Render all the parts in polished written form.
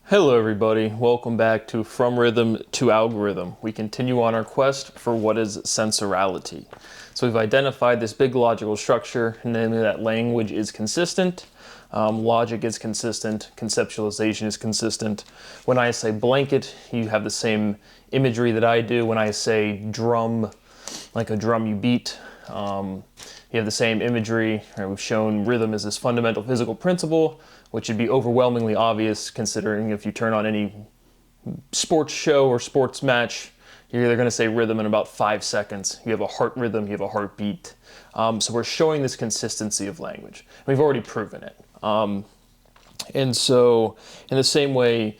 Hello everybody, welcome back to From Rhythm to Algorithm. We continue on our quest for what is sensorality. So we've identified this big logical structure, namely that language is consistent, logic is consistent, conceptualization is consistent. When I say blanket, you have the same imagery that I do. When I say drum, like a drum you beat, you have the same imagery. Right? We've shown rhythm is this fundamental physical principle, which should be overwhelmingly obvious considering if you turn on any sports show or sports match, you're either going to say rhythm in about 5 seconds. You have a heart rhythm, you have a heartbeat. So we're showing this consistency of language. We've already proven it. And so in the same way,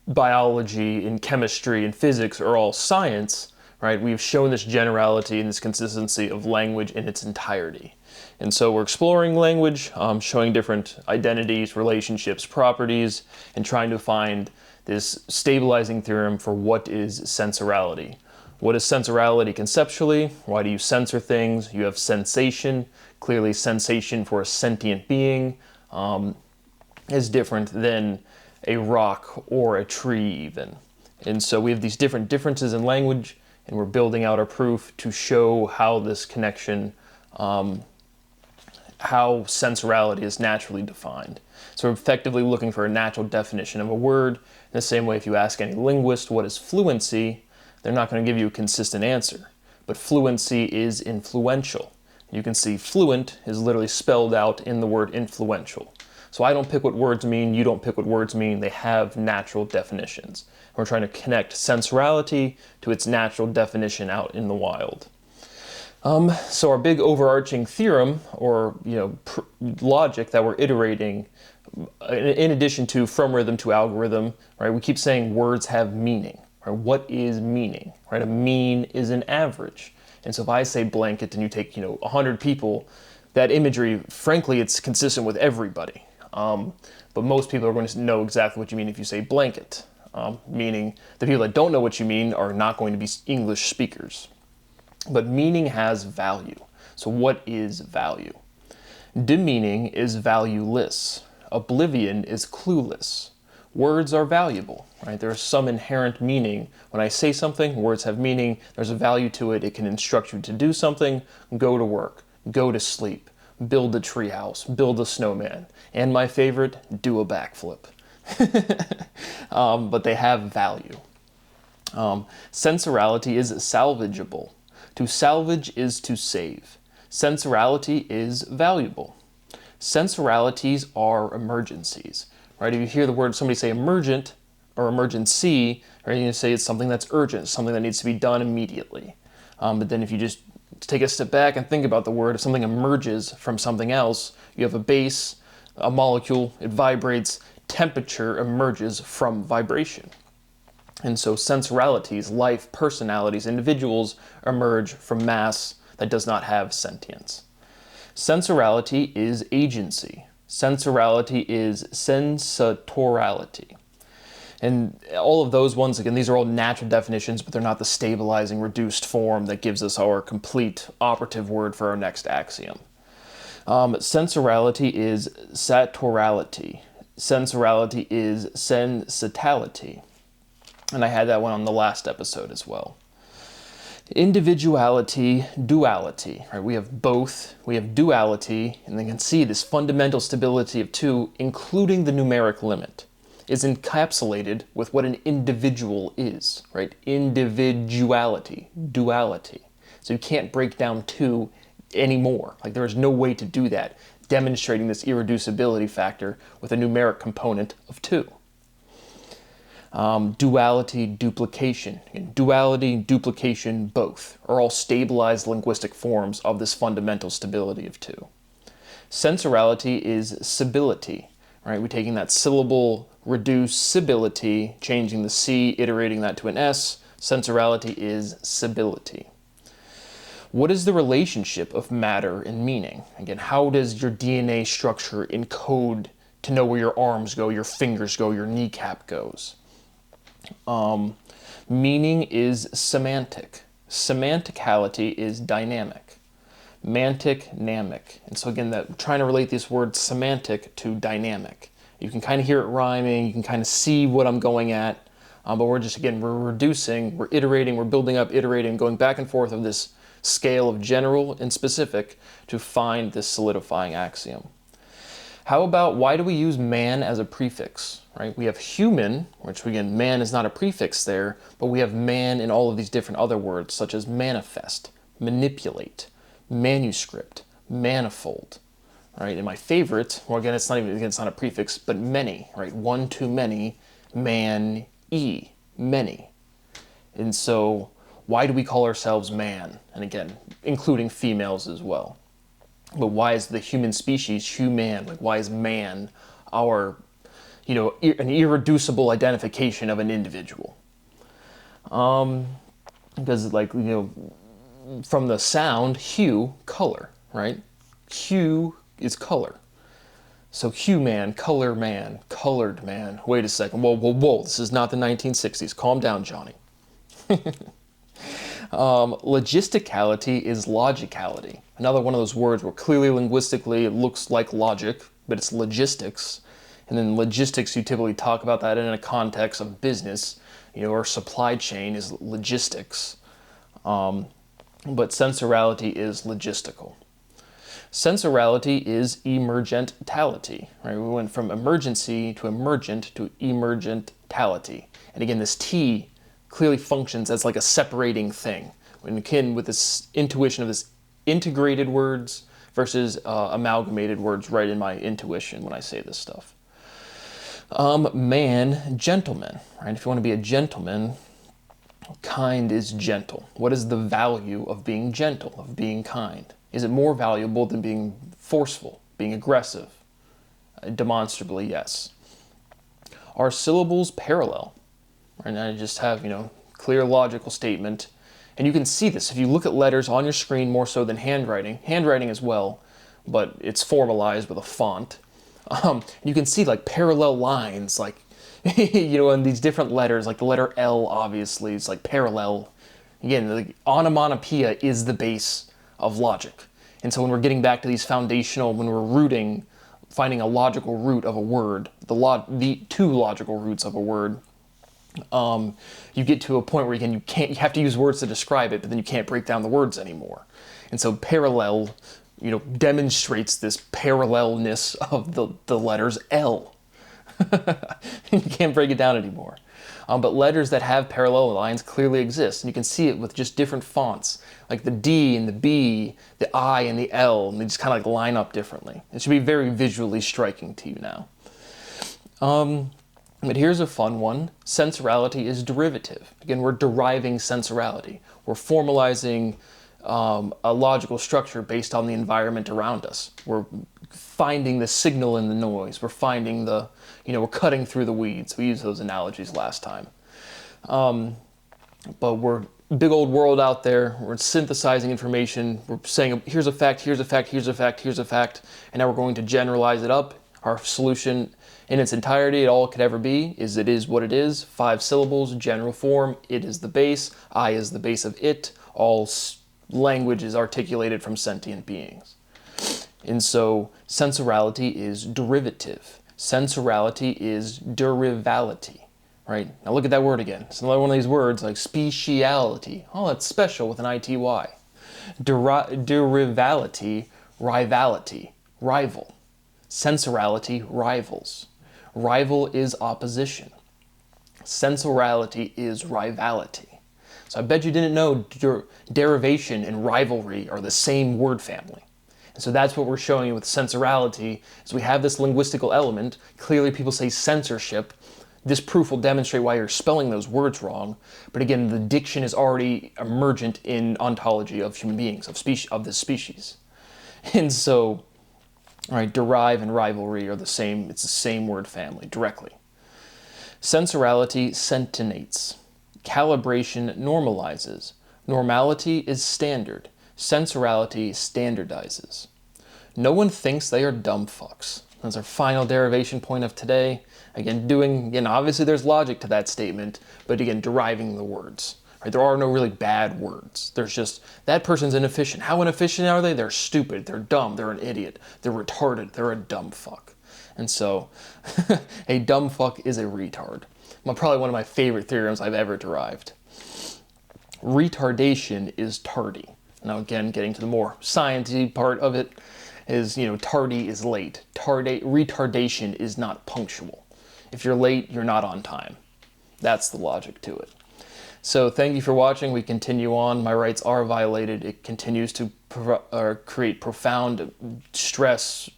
biology and chemistry and physics are all science, right? We've shown this generality and this consistency of language in its entirety. And so we're exploring language, showing different identities, relationships, properties, and trying to find this stabilizing theorem for what is sensorality. What is sensorality conceptually? Why do you censor things? You have sensation. Clearly sensation for a sentient being is different than a rock or a tree even. And so we have these different differences in language, and we're building out our proof to show how this connection how sensorality is naturally defined. So we're effectively looking for a natural definition of a word. In the same way, if you ask any linguist what is fluency, they're not going to give you a consistent answer. But fluency is influential. You can see fluent is literally spelled out in the word influential. So I don't pick what words mean, you don't pick what words mean, they have natural definitions. We're trying to connect sensorality to its natural definition out in the wild. So our big overarching theorem, or logic that we're iterating, in addition to from rhythm to algorithm, right? We keep saying words have meaning. Right? What is meaning? Right? A mean is an average. And so if I say blanket and you take 100 people, that imagery, frankly, it's consistent with everybody. But most people are going to know exactly what you mean if you say blanket. Meaning the people that don't know what you mean are not going to be English speakers. But meaning has value. So what is value? Demeaning is valueless. Oblivion is clueless. Words are valuable, right? There's some inherent meaning. When I say something, words have meaning. There's a value to it. It can instruct you to do something, go to work, go to sleep, build a treehouse, build a snowman, and my favorite, do a backflip. But they have value. Sensorality is salvageable. To salvage is to save. Sensorality is valuable. Sensoralities are emergencies, right? If you hear the word somebody say emergent or emergency, right, you're going to say it's something that's urgent, something that needs to be done immediately. But then if you just take a step back and think about the word, if something emerges from something else, you have a base, a molecule, it vibrates, temperature emerges from vibration. And so sensoralities, life, personalities, individuals emerge from mass that does not have sentience. Sensorality is agency. Sensorality is sensatorality. And all of those ones, again, these are all natural definitions, but they're not the stabilizing, reduced form that gives us our complete operative word for our next axiom. Sensorality is satorality. Sensorality is sensitality. And I had that one on the last episode as well. Individuality, duality, right? We have both, we have duality, and they can see this fundamental stability of two, including the numeric limit, is encapsulated with what an individual is, right? Individuality, duality. So you can't break down two anymore. Like there is no way to do that, demonstrating this irreducibility factor with a numeric component of two. Duality, duplication. And duality, duplication, both are all stabilized linguistic forms of this fundamental stability of two. Sensorality is sibility, right? We're taking that syllable, reduce sibility, changing the C, iterating that to an S. Sensorality is sibility. What is the relationship of matter and meaning? Again, how does your DNA structure encode to know where your arms go, your fingers go, your kneecap goes? Meaning is semantic. Semanticality is dynamic. Mantic, namic. And so again, trying to relate this word semantic to dynamic. You can kind of hear it rhyming, you can kind of see what I'm going at, but we're just, again, we're reducing, we're iterating, we're building up, iterating, going back and forth of this scale of general and specific to find this solidifying axiom. How about, why do we use man as a prefix, right? We have human, which again, man is not a prefix there, but we have man in all of these different other words, such as manifest, manipulate, manuscript, manifold, right? And my favorite, well, again, it's not a prefix, but many, right? One too many, man, many. And so, why do we call ourselves man? And again, including females as well. But why is the human species human? Like, why is man our, an irreducible identification of an individual? Because, from the sound, hue, color, right? Hue is color. So human, color man, colored man. Wait a second. Whoa. This is not the 1960s. Calm down, Johnny. Logisticality is logicality. Another one of those words where clearly linguistically it looks like logic, but it's logistics. And then logistics, you typically talk about that in a context of business, or supply chain is logistics. But sensorality is logistical. Sensorality is emergentality, right? We went from emergency to emergent to emergentality. And again, this T clearly functions as like a separating thing, when akin with this intuition of this integrated words versus amalgamated words right in my intuition when I say this stuff. Man, gentleman, right? If you want to be a gentleman, kind is gentle. What is the value of being gentle, of being kind? Is it more valuable than being forceful, being aggressive? Demonstrably, yes. Are syllables parallel? And I just have, clear logical statement. And you can see this if you look at letters on your screen more so than handwriting as well, but it's formalized with a font. You can see like parallel lines, like, in these different letters, like the letter L, obviously, it's like parallel. Again, the onomatopoeia is the base of logic. And so when we're getting back to these foundational, when we're rooting, finding a logical root of a word, the two logical roots of a word, you get to a point where you have to use words to describe it, but then you can't break down the words anymore. And so parallel, demonstrates this parallelness of the letters L. You can't break it down anymore. But letters that have parallel lines clearly exist, and you can see it with just different fonts, like the D and the B, the I and the L, and they just kind of line up differently. It should be very visually striking to you now. But here's a fun one. Sensorality is derivative. Again, we're deriving sensorality. We're formalizing a logical structure based on the environment around us. We're finding the signal in the noise. We're finding we're cutting through the weeds. We used those analogies last time. But we're big old world out there. We're synthesizing information. We're saying, here's a fact, here's a fact, here's a fact, here's a fact. And now we're going to generalize it up. Our solution in its entirety, all it could ever be, is it is what it is. 5 syllables, general form. It is the base. I is the base of it. All language is articulated from sentient beings. And so sensorality is derivative. Sensorality is derivality, right? Now look at that word again. It's another one of these words like speciality. Oh, it's special with an ITY. Derivality, rivality, rival. Sensorality, rivals. Rival is opposition. Sensorality is rivality. So I bet you didn't know derivation and rivalry are the same word family. And so that's what we're showing you with sensorality, is we have this linguistical element. Clearly people say censorship. This proof will demonstrate why you're spelling those words wrong. But again, the diction is already emergent in ontology of human beings, of this species. And so, derive and rivalry are the same, it's the same word family, directly. Sensorality centinates. Calibration normalizes. Normality is standard. Sensorality standardizes. No one thinks they are dumb fucks. That's our final derivation point of today. Again, obviously there's logic to that statement, but again, deriving the words. There are no really bad words. There's just, that person's inefficient. How inefficient are they? They're stupid, they're dumb, they're an idiot, they're retarded, they're a dumb fuck. And so a dumb fuck is a retard. Probably one of my favorite theorems I've ever derived. Retardation is tardy. Now again, getting to the more sciencey part of it is, tardy is late. Retardation is not punctual. If you're late, you're not on time. That's the logic to it. So thank you for watching. We continue on. My rights are violated. It continues to create profound stress.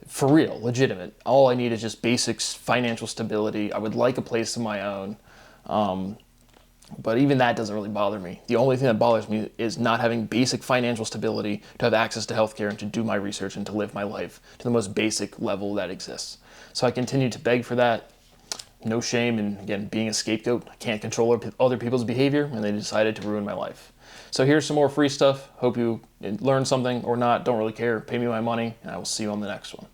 For real, legitimate. All I need is just basic financial stability. I would like a place of my own. But even that doesn't really bother me. The only thing that bothers me is not having basic financial stability to have access to healthcare and to do my research and to live my life to the most basic level that exists. So I continue to beg for that. No shame in, again, being a scapegoat. I can't control other people's behavior, and they decided to ruin my life. So here's some more free stuff. Hope you learned something or not. Don't really care. Pay me my money, and I will see you on the next one.